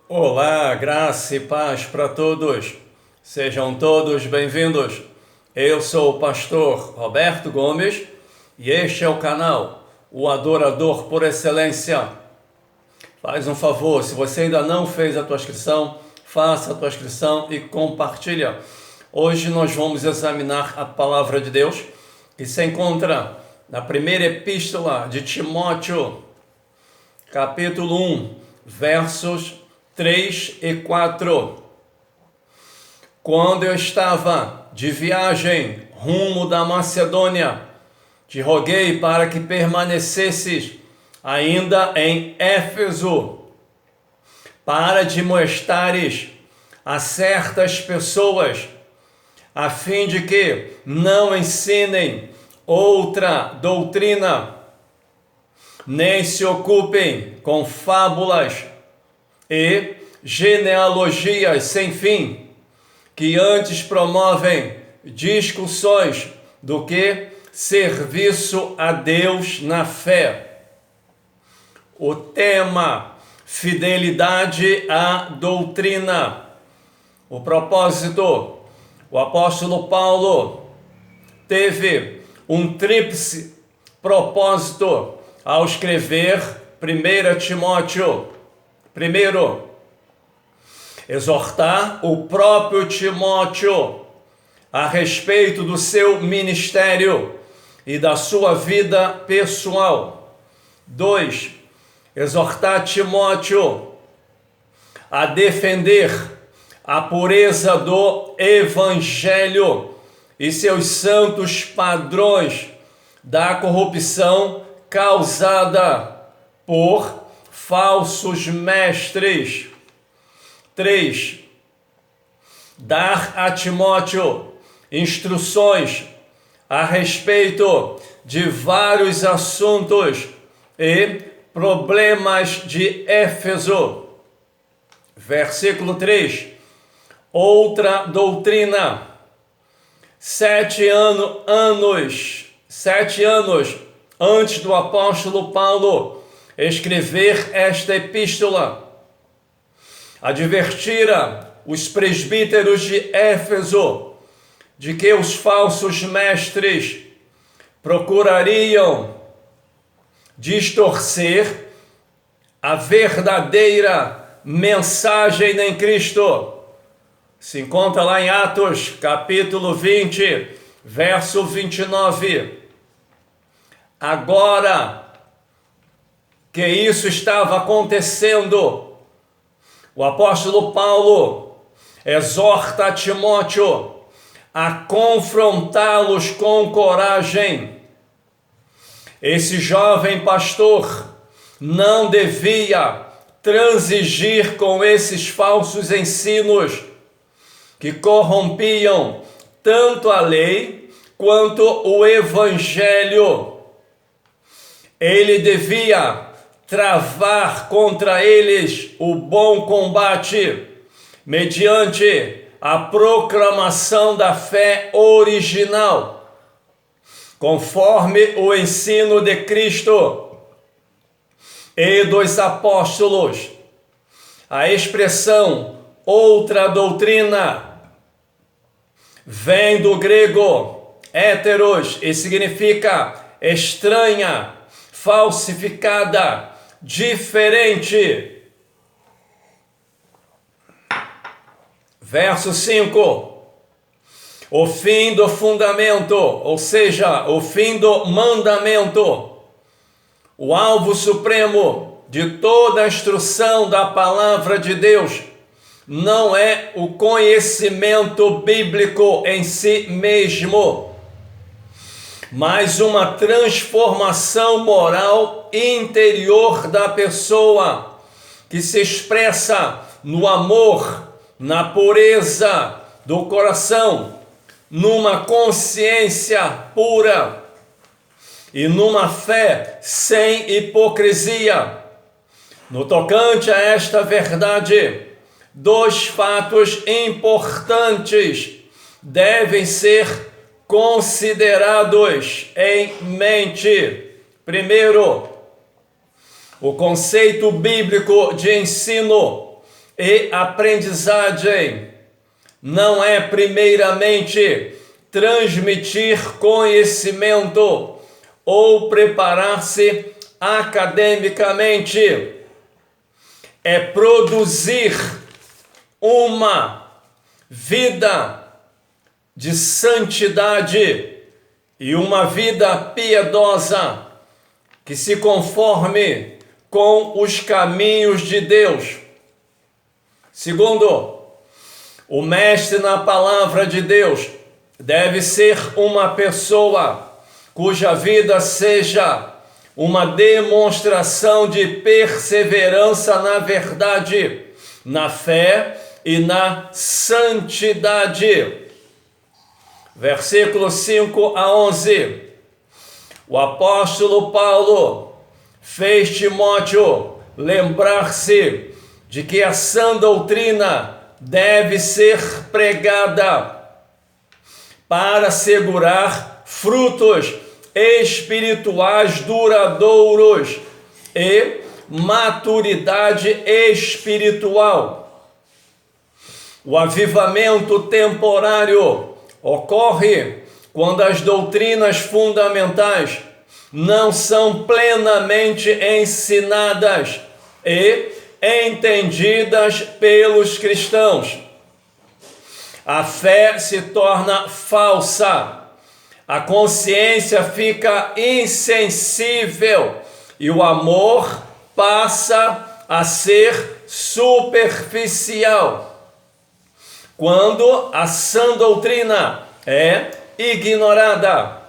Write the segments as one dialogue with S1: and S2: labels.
S1: Olá, graça e paz para todos. Sejam todos bem-vindos. Eu sou o pastor Roberto Gomes e este é o canal O Adorador por Excelência. Faz um favor, se você ainda não fez a tua inscrição, faça a tua inscrição e compartilha. Hoje nós vamos examinar a palavra de Deus que se encontra na primeira epístola de Timóteo, capítulo 1, versos 3 e 4. Quando eu estava de viagem rumo da Macedônia, te roguei para que permanecesses ainda em Éfeso, para admoestares a certas pessoas, a fim de que não ensinem outra doutrina, nem se ocupem com fábulas e genealogias sem fim, que antes promovem discussões do que serviço a Deus na fé. O tema: fidelidade à doutrina. O propósito: o apóstolo Paulo teve um tríplice propósito ao escrever 1 Timóteo. Primeiro, exortar o próprio Timóteo a respeito do seu ministério e da sua vida pessoal. 2, exortar Timóteo a defender a pureza do Evangelho e seus santos padrões da corrupção causada por falsos mestres. 3, dar a Timóteo instruções a respeito de vários assuntos e problemas de Éfeso. Versículo 3, outra doutrina. 7 anos antes do apóstolo Paulo escrever esta epístola, advertira os presbíteros de Éfeso de que os falsos mestres procurariam distorcer a verdadeira mensagem em Cristo. Se encontra lá em Atos, capítulo 20, verso 29. Agora que isso estava acontecendo, o apóstolo Paulo exorta Timóteo a confrontá-los com coragem. Esse jovem pastor não devia transigir com esses falsos ensinos que corrompiam tanto a lei quanto o evangelho. Ele devia travar contra eles o bom combate, mediante a proclamação da fé original, conforme o ensino de Cristo e dos apóstolos. A expressão outra doutrina vem do grego héteros e significa estranha, falsificada, diferente. Verso 5. O fim do fundamento, ou seja, o fim do mandamento, o alvo supremo de toda a instrução da palavra de Deus, não é o conhecimento bíblico em si mesmo, mas uma transformação moral interior da pessoa, que se expressa no amor, na pureza do coração, numa consciência pura e numa fé sem hipocrisia. No tocante a esta verdade, 2 fatos importantes devem ser considerados em mente. Primeiro, o conceito bíblico de ensino e aprendizagem não é primeiramente transmitir conhecimento ou preparar-se academicamente, é produzir uma vida de santidade e uma vida piedosa que se conforme com os caminhos de Deus. Segundo, o mestre na palavra de Deus deve ser uma pessoa cuja vida seja uma demonstração de perseverança na verdade, na fé e na santidade. Versículos 5 a 11. O apóstolo Paulo fez Timóteo lembrar-se de que a sã doutrina deve ser pregada para assegurar frutos espirituais duradouros e maturidade espiritual. O avivamento temporário ocorre quando as doutrinas fundamentais não são plenamente ensinadas e entendidas pelos cristãos. A fé se torna falsa, a consciência fica insensível e o amor passa a ser superficial. Quando a sã doutrina é ignorada,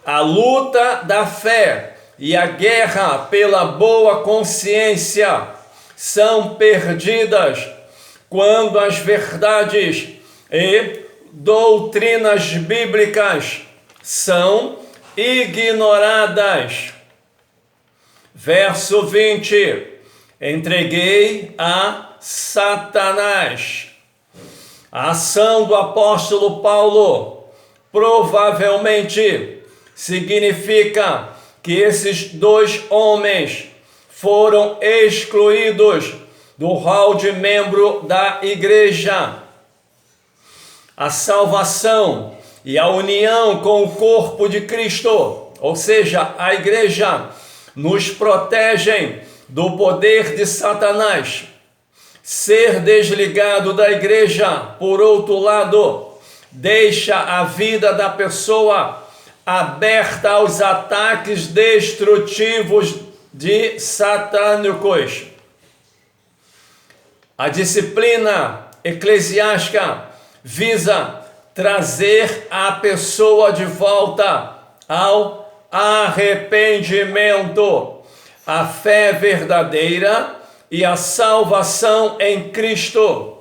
S1: a luta da fé e a guerra pela boa consciência são perdidas quando as verdades e doutrinas bíblicas são ignoradas. Verso 20: entreguei a Satanás. A ação do apóstolo Paulo provavelmente significa que esses dois homens foram excluídos do hall de membro da igreja. A salvação e a união com o corpo de Cristo, ou seja, a igreja, nos protegem do poder de Satanás. Ser desligado da igreja, por outro lado, deixa a vida da pessoa aberta aos ataques destrutivos de satânicos. A disciplina eclesiástica visa trazer a pessoa de volta ao arrependimento, a fé verdadeira e a salvação em Cristo.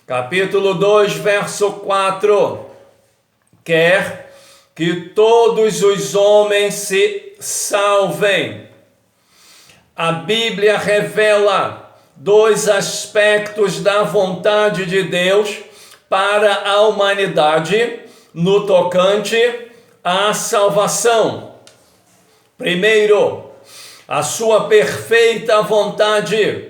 S1: Capítulo 2, verso 4. Quer que todos os homens se salvem. A Bíblia revela dois aspectos da vontade de Deus para a humanidade no tocante à salvação. Primeiro, a sua perfeita vontade,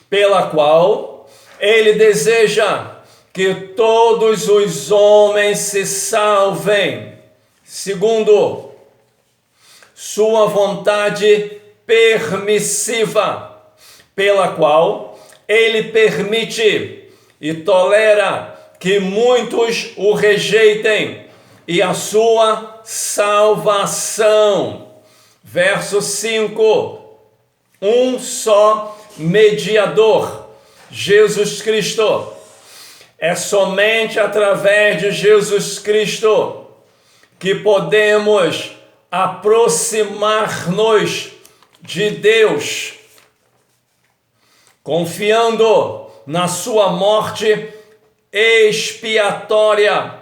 S1: pela qual ele deseja que todos os homens se salvem. Segundo, sua vontade permissiva, pela qual ele permite e tolera que muitos o rejeitem, e a sua salvação. Verso 5: um só mediador, Jesus Cristo. É somente através de Jesus Cristo que podemos aproximar-nos de Deus, confiando na sua morte expiatória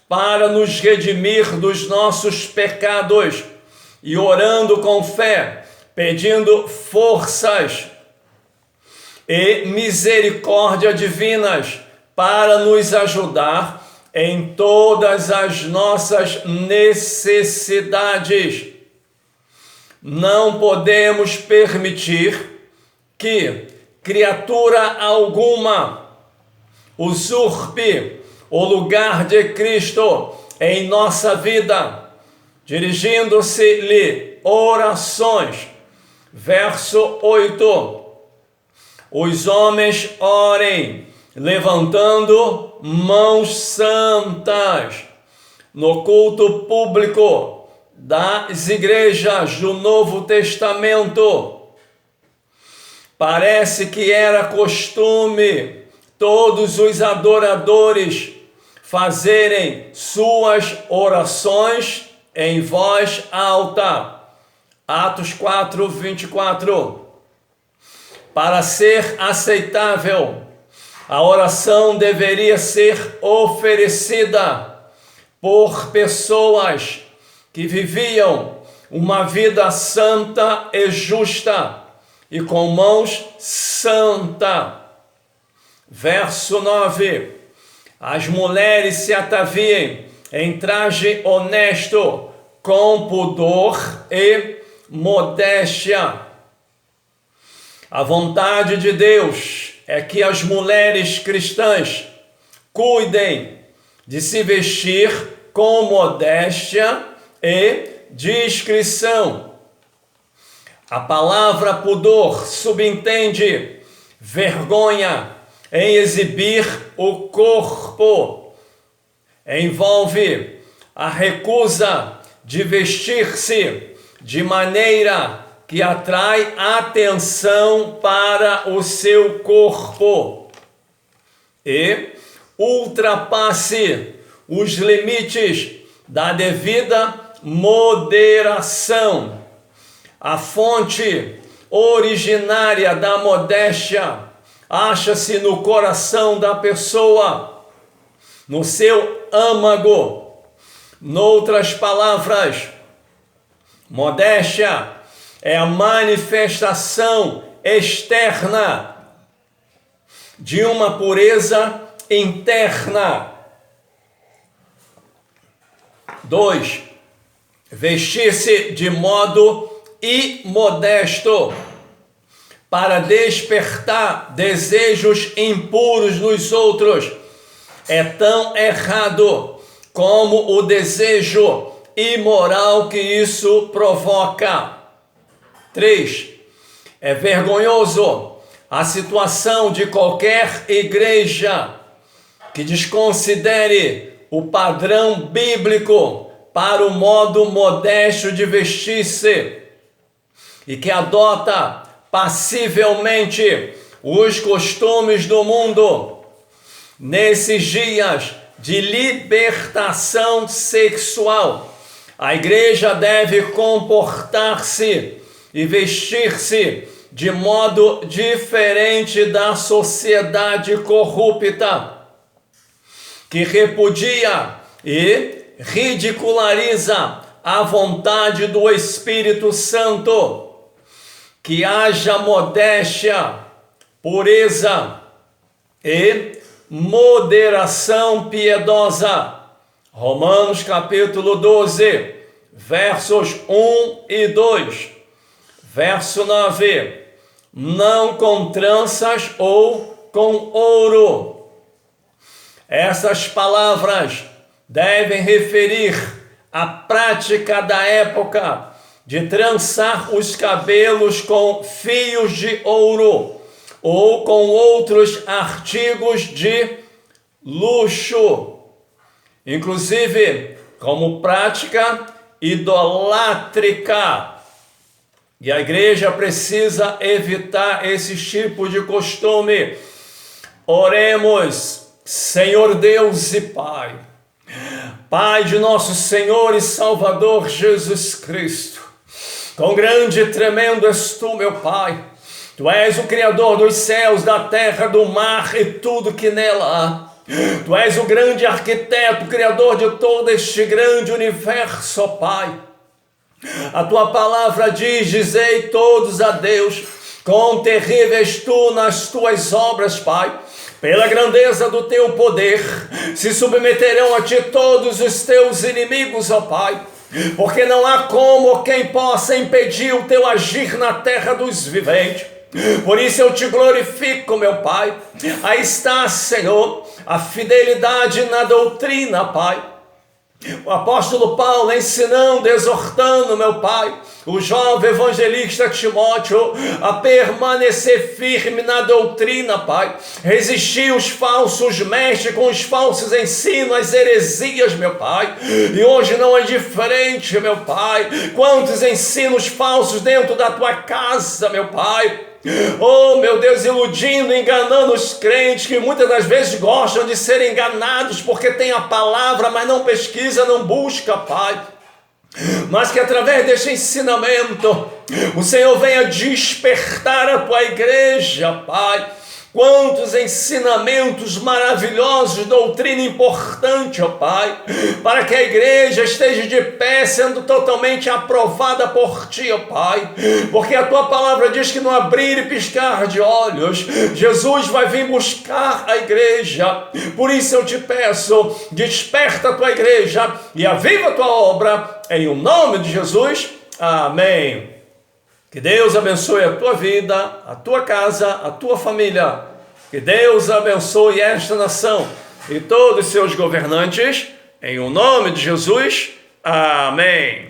S1: para nos redimir dos nossos pecados e orando com fé, pedindo forças e misericórdia divinas para nos ajudar em todas as nossas necessidades. Não podemos permitir que criatura alguma usurpe o lugar de Cristo em nossa vida, dirigindo-se-lhe orações. Verso 8. Os homens orem, levantando mãos santas. No culto público das igrejas do Novo Testamento, parece que era costume todos os adoradores fazerem suas orações em voz alta. Atos 4, 24. Para ser aceitável, a oração deveria ser oferecida por pessoas que viviam uma vida santa e justa e com mãos santas. Verso 9. As mulheres se ataviem em traje honesto, com pudor e modéstia. A vontade de Deus é que as mulheres cristãs cuidem de se vestir com modéstia e discrição. A palavra pudor subentende vergonha em exibir o corpo. Envolve a recusa de vestir-se de maneira que atrai atenção para o seu corpo e ultrapasse os limites da devida moderação. A fonte originária da modéstia acha-se no coração da pessoa, no seu âmago. Noutras palavras, modéstia é a manifestação externa de uma pureza interna. 2. Vestir-se de modo imodesto para despertar desejos impuros nos outros é tão errado como o desejo imoral que isso provoca. 3. É vergonhoso a situação de qualquer igreja que desconsidere o padrão bíblico para o modo modesto de vestir-se e que adota passivelmente os costumes do mundo. Nesses dias de libertação sexual, a igreja deve comportar-se e vestir-se de modo diferente da sociedade corrupta, que repudia e ridiculariza a vontade do Espírito Santo. Que haja modéstia, pureza e moderação piedosa. Romanos capítulo 12, versos 1 e 2. Verso 9. Não com tranças ou com ouro. Essas palavras devem referir à prática da época de trançar os cabelos com fios de ouro ou com outros artigos de luxo, inclusive como prática idolátrica. E a igreja precisa evitar esse tipo de costume. Oremos. Senhor Deus e Pai, Pai de nosso Senhor e Salvador Jesus Cristo, quão grande e tremendo és Tu, meu Pai. Tu és o Criador dos céus, da terra, do mar e tudo que nela há. Tu és o grande arquiteto, Criador de todo este grande universo, ó Pai. A Tua palavra diz: dizei todos a Deus, quão terríveis Tu nas Tuas obras, Pai. Pela grandeza do Teu poder, se submeterão a Ti todos os Teus inimigos, ó Pai. Porque não há como quem possa impedir o Teu agir na terra dos viventes. Por isso eu te glorifico, meu Pai. Aí está, Senhor, a fidelidade na doutrina, Pai. O apóstolo Paulo ensinando, exortando, meu Pai, o jovem evangelista Timóteo a permanecer firme na doutrina, Pai. Resistir os falsos mestres com os falsos ensinos, as heresias, meu Pai. E hoje não é diferente, meu Pai. Quantos ensinos falsos dentro da tua casa, meu Pai. Oh, meu Deus, iludindo, enganando os crentes que muitas das vezes gostam de ser enganados porque tem a palavra, mas não pesquisa, não busca, Pai. Mas que através deste ensinamento o Senhor venha despertar a tua igreja, Pai. Quantos ensinamentos maravilhosos, doutrina importante, ó Pai, para que a igreja esteja de pé, sendo totalmente aprovada por Ti, ó Pai, porque a Tua palavra diz que no abrir e piscar de olhos, Jesus vai vir buscar a igreja. Por isso eu te peço, desperta a Tua igreja e aviva a Tua obra, em o nome de Jesus, amém. Que Deus abençoe a tua vida, a tua casa, a tua família. Que Deus abençoe esta nação e todos os seus governantes. Em o nome de Jesus, amém.